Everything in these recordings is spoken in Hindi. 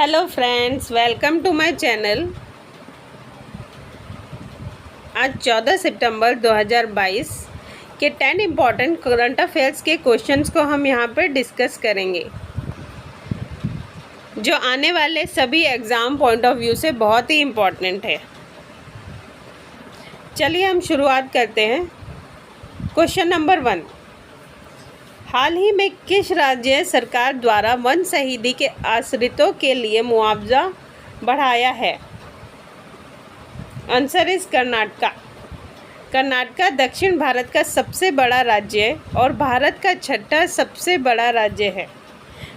Hello friends, welcome to my channel. आज 14 सितंबर 2022 के 10 इम्पॉर्टेंट करंट अफेयर्स के क्वेश्चंस को हम यहाँ पर डिस्कस करेंगे, जो आने वाले सभी एग्ज़ाम पॉइंट ऑफ व्यू से बहुत ही इम्पॉर्टेंट है। चलिए हम शुरुआत करते हैं। क्वेश्चन नंबर 1, हाल ही में किस राज्य सरकार द्वारा वन शहीदी के आश्रितों के लिए मुआवजा बढ़ाया है? Answer is Karnataka. कर्नाटका दक्षिण भारत का सबसे बड़ा राज्य और भारत का छठा सबसे बड़ा राज्य है,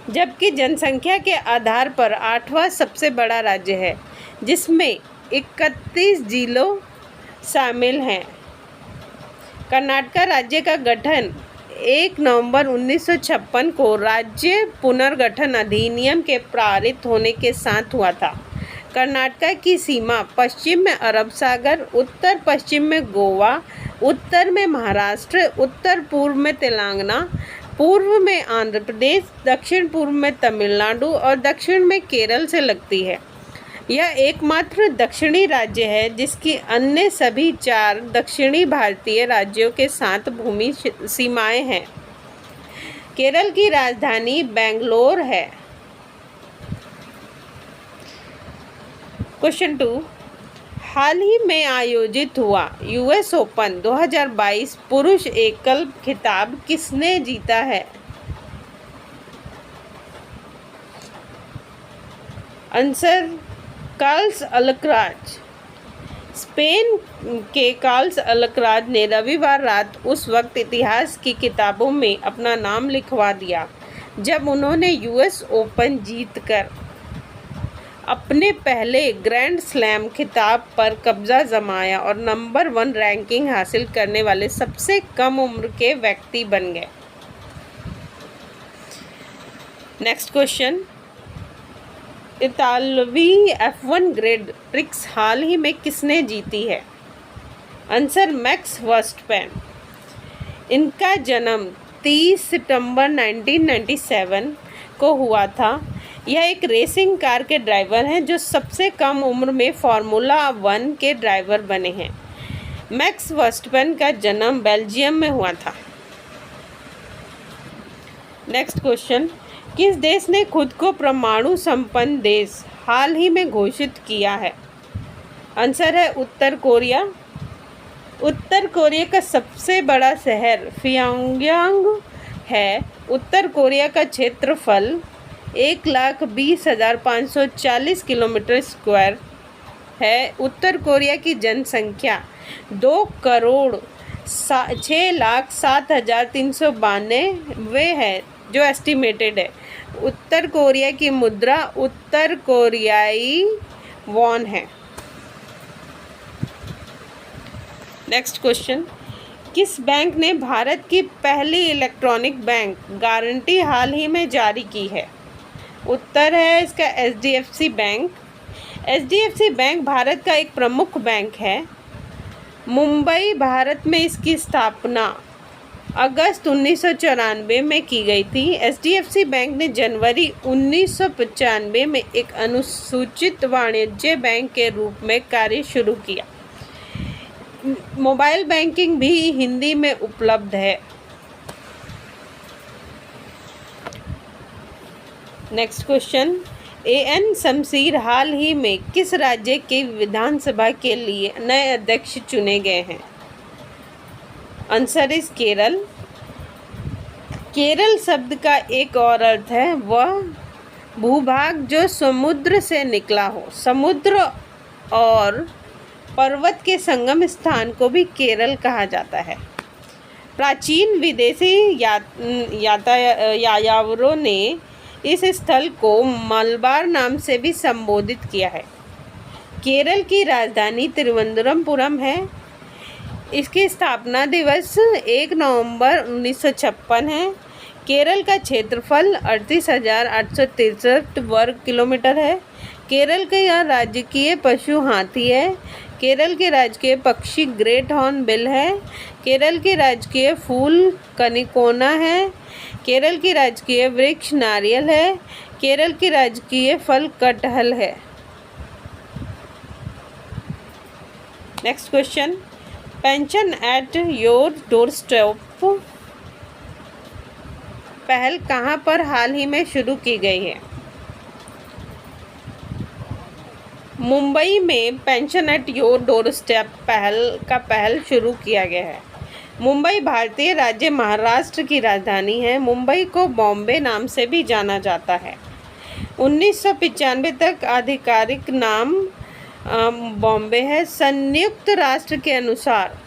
जबकि जनसंख्या के आधार पर 8वां सबसे बड़ा राज्य है, जिसमें 31 जिलों शामिल हैं। कर्नाटका राज्य का गठन 1 नवंबर 1956 को राज्य पुनर्गठन अधिनियम के पारित होने के साथ हुआ था। कर्नाटका की सीमा पश्चिम में अरब सागर, उत्तर पश्चिम में गोवा, उत्तर में महाराष्ट्र, उत्तर पूर्व में तेलंगाना, पूर्व में आंध्र प्रदेश, दक्षिण पूर्व में तमिलनाडु और दक्षिण में केरल से लगती है। यह एकमात्र दक्षिणी राज्य है जिसकी अन्य सभी 4 दक्षिणी भारतीय राज्यों के साथ भूमि सीमाएं हैं। केरल की राजधानी बेंगलोर है। क्वेश्चन 2, हाल ही में आयोजित हुआ यूएस ओपन 2022 पुरुष एकल खिताब किसने जीता है? Answer Carlos Alcaraz. स्पेन के कार्लोस अल्कराज ने रविवार रात उस वक्त इतिहास की किताबों में अपना नाम लिखवा दिया जब उन्होंने यूएस ओपन जीतकर अपने पहले ग्रैंड स्लैम खिताब पर कब्जा जमाया और नंबर 1 रैंकिंग हासिल करने वाले सबसे कम उम्र के व्यक्ति बन गए। नेक्स्ट क्वेश्चन, इतालवी F1 ग्रेड प्रिक्स हाल ही में किसने जीती है? Answer max Verstappen. इनका जन्म 30 सितंबर 1997 को हुआ था। यह एक रेसिंग कार के ड्राइवर हैं जो सबसे कम उम्र में फार्मूला 1 के ड्राइवर बने हैं। मैक्स वर्स्टैपेन का जन्म बेल्जियम में हुआ था। नेक्स्ट क्वेश्चन, किस देश ने खुद को परमाणु संपन्न देश हाल ही में घोषित किया है? आंसर है उत्तर कोरिया। उत्तर कोरिया का सबसे बड़ा शहर प्योंगयांग है। उत्तर कोरिया का क्षेत्रफल 1,20,540 किलोमीटर स्क्वायर है। उत्तर कोरिया की जनसंख्या 2,06,07,392 है, जो एस्टिमेटेड है। उत्तर कोरिया की मुद्रा उत्तर कोरियाई वॉन है। नेक्स्ट क्वेश्चन, किस बैंक ने भारत की पहली इलेक्ट्रॉनिक बैंक गारंटी हाल ही में जारी की है? उत्तर है इसका HDFC bank. HDFC bank Bharat का एक प्रमुख बैंक है। मुंबई, भारत में इसकी स्थापना अगस्त 1994 में की गई थी। HDFC बैंक ने जनवरी 1995 में एक अनुसूचित वाणिज्य बैंक के रूप में कार्य शुरू किया। मोबाइल बैंकिंग भी हिंदी में उपलब्ध है। नेक्स्ट क्वेश्चन, AN शमशीर हाल ही में किस राज्य के विधानसभा के लिए नए अध्यक्ष चुने गए हैं? Answer is Kerala. केरल शब्द का एक और अर्थ है वह भूभाग जो समुद्र से निकला हो। समुद्र और पर्वत के संगम स्थान को भी केरल कहा जाता है। प्राचीन विदेशी यायावरों ने इस स्थल को मलबार नाम से भी संबोधित किया है। केरल की राजधानी तिरुवनंतपुरम है। इसकी स्थापना दिवस 1 नवंबर 1956 है। केरल का क्षेत्रफल 38,863 वर्ग किलोमीटर है। केरल का यह राजकीय पशु हाथी है। केरल के राजकीय पक्षी ग्रेट हॉर्न बिल है। केरल के राजकीय फूल कनिकोना है। केरल की राजकीय वृक्ष नारियल है। केरल की राजकीय फल कटहल है। Next question, pension at your doorstep पहल कहाँ पर हाल ही में शुरू की गई है? मुंबई में पेंशन एट योर डोरस्टेप पहल शुरू किया गया है। मुंबई भारतीय राज्य महाराष्ट्र की राजधानी है। मुंबई को बॉम्बे नाम से भी जाना जाता है। 1995 तक आधिकारिक नाम बॉम्बे है। संयुक्त राष्ट्र के अनुसार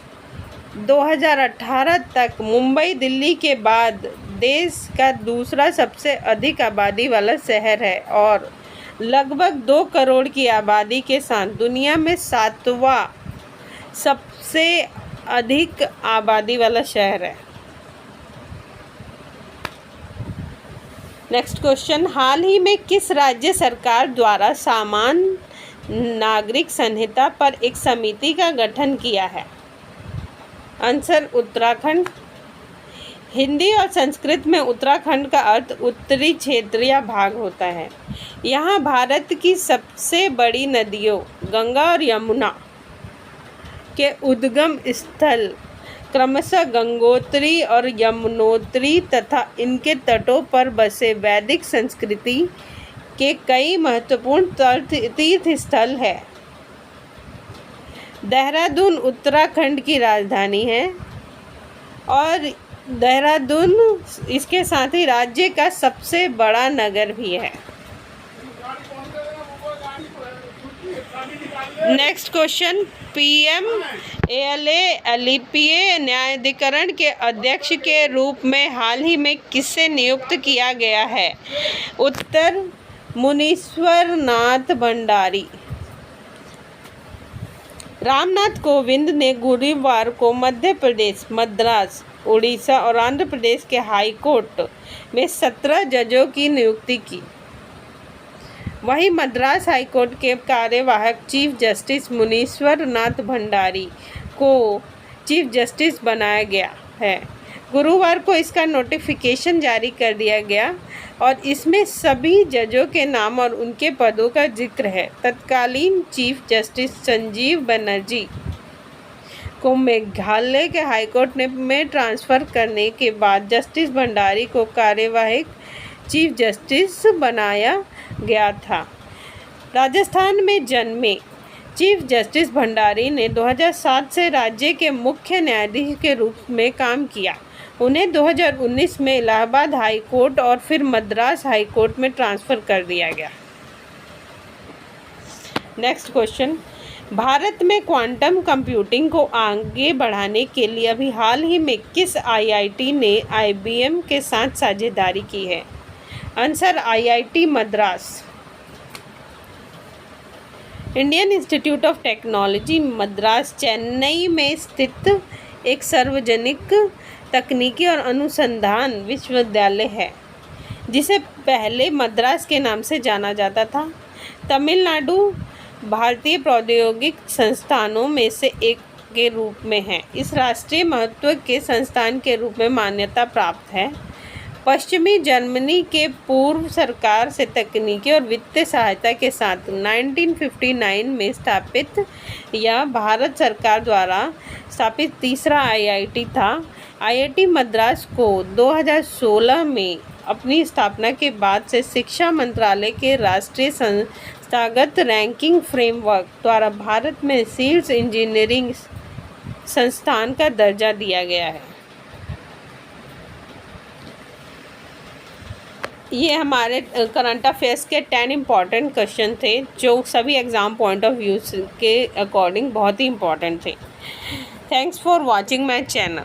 2018 तक मुंबई दिल्ली के बाद देश का दूसरा सबसे अधिक आबादी वाला शहर है और लगभग 2 करोड़ की आबादी के साथ दुनिया में 7वां सबसे अधिक आबादी वाला शहर है। नेक्स्ट क्वेश्चन, हाल ही में किस राज्य सरकार द्वारा सामान्य नागरिक संहिता पर एक समिति का गठन किया है? आंसर, उत्तराखंड। हिंदी और संस्कृत में उत्तराखंड का अर्थ उत्तरी क्षेत्र या भाग होता है। यहाँ भारत की सबसे बड़ी नदियों गंगा और यमुना के उद्गम स्थल क्रमशः गंगोत्री और यमुनोत्री तथा इनके तटों पर बसे वैदिक संस्कृति के कई महत्वपूर्ण तीर्थ स्थल है। देहरादून उत्तराखंड की राजधानी है और देहरादून इसके साथ ही राज्य का सबसे बड़ा नगर भी है। नेक्स्ट क्वेश्चन, PMALA न्यायाधिकरण के अध्यक्ष के रूप में हाल ही में किसे नियुक्त किया गया है? उत्तर, मुनीश्वर नाथ भंडारी। रामनाथ कोविंद ने गुरुवार को मध्य प्रदेश, मद्रास, उड़ीसा और आंध्र प्रदेश के हाई कोर्ट में 17 जजों की नियुक्ति की। वहीं मद्रास हाई कोर्ट के कार्यवाहक चीफ जस्टिस मुनीश्वर नाथ भंडारी को चीफ जस्टिस बनाया गया है। गुरुवार को इसका नोटिफिकेशन जारी कर दिया गया और इसमें सभी जजों के नाम और उनके पदों का जिक्र है। तत्कालीन चीफ जस्टिस संजीव बनर्जी को मेघालय के हाईकोर्ट में ट्रांसफ़र करने के बाद जस्टिस भंडारी को कार्यवाहक चीफ जस्टिस बनाया गया था। राजस्थान में जन्मे चीफ जस्टिस भंडारी ने 2007 से राज्य के मुख्य न्यायाधीश के रूप में काम किया। उन्हें 2019 में इलाहाबाद हाई कोर्ट और फिर मद्रास हाई कोर्ट में ट्रांसफ़र कर दिया गया। नेक्स्ट क्वेश्चन, भारत में क्वांटम कंप्यूटिंग को आगे बढ़ाने के लिए अभी हाल ही में किस IIT ने IBM के साथ साझेदारी की है? Answer, IIT Madras. Indian institute of technology Madras Chennai में स्थित एक सार्वजनिक तकनीकी और अनुसंधान विश्वविद्यालय है जिसे पहले मद्रास के नाम से जाना जाता था। तमिलनाडु भारतीय प्रौद्योगिक संस्थानों में से एक के रूप में है। इस राष्ट्रीय महत्व के संस्थान के रूप में मान्यता प्राप्त है। पश्चिमी जर्मनी के पूर्व सरकार से तकनीकी और वित्तीय सहायता के साथ 1959 में स्थापित यह भारत सरकार द्वारा स्थापित तीसरा IIT था। IIT मद्रास को 2016 में अपनी स्थापना के बाद से शिक्षा मंत्रालय के राष्ट्रीय संस्थागत रैंकिंग फ्रेमवर्क द्वारा भारत में शीर्ष इंजीनियरिंग संस्थान का दर्जा दिया गया है। ये हमारे करंट अफेयर्स के 10 इम्पॉर्टेंट क्वेश्चन थे जो सभी एग्ज़ाम पॉइंट ऑफ व्यू के अकॉर्डिंग बहुत ही इम्पॉर्टेंट थे। Thanks for watching my channel.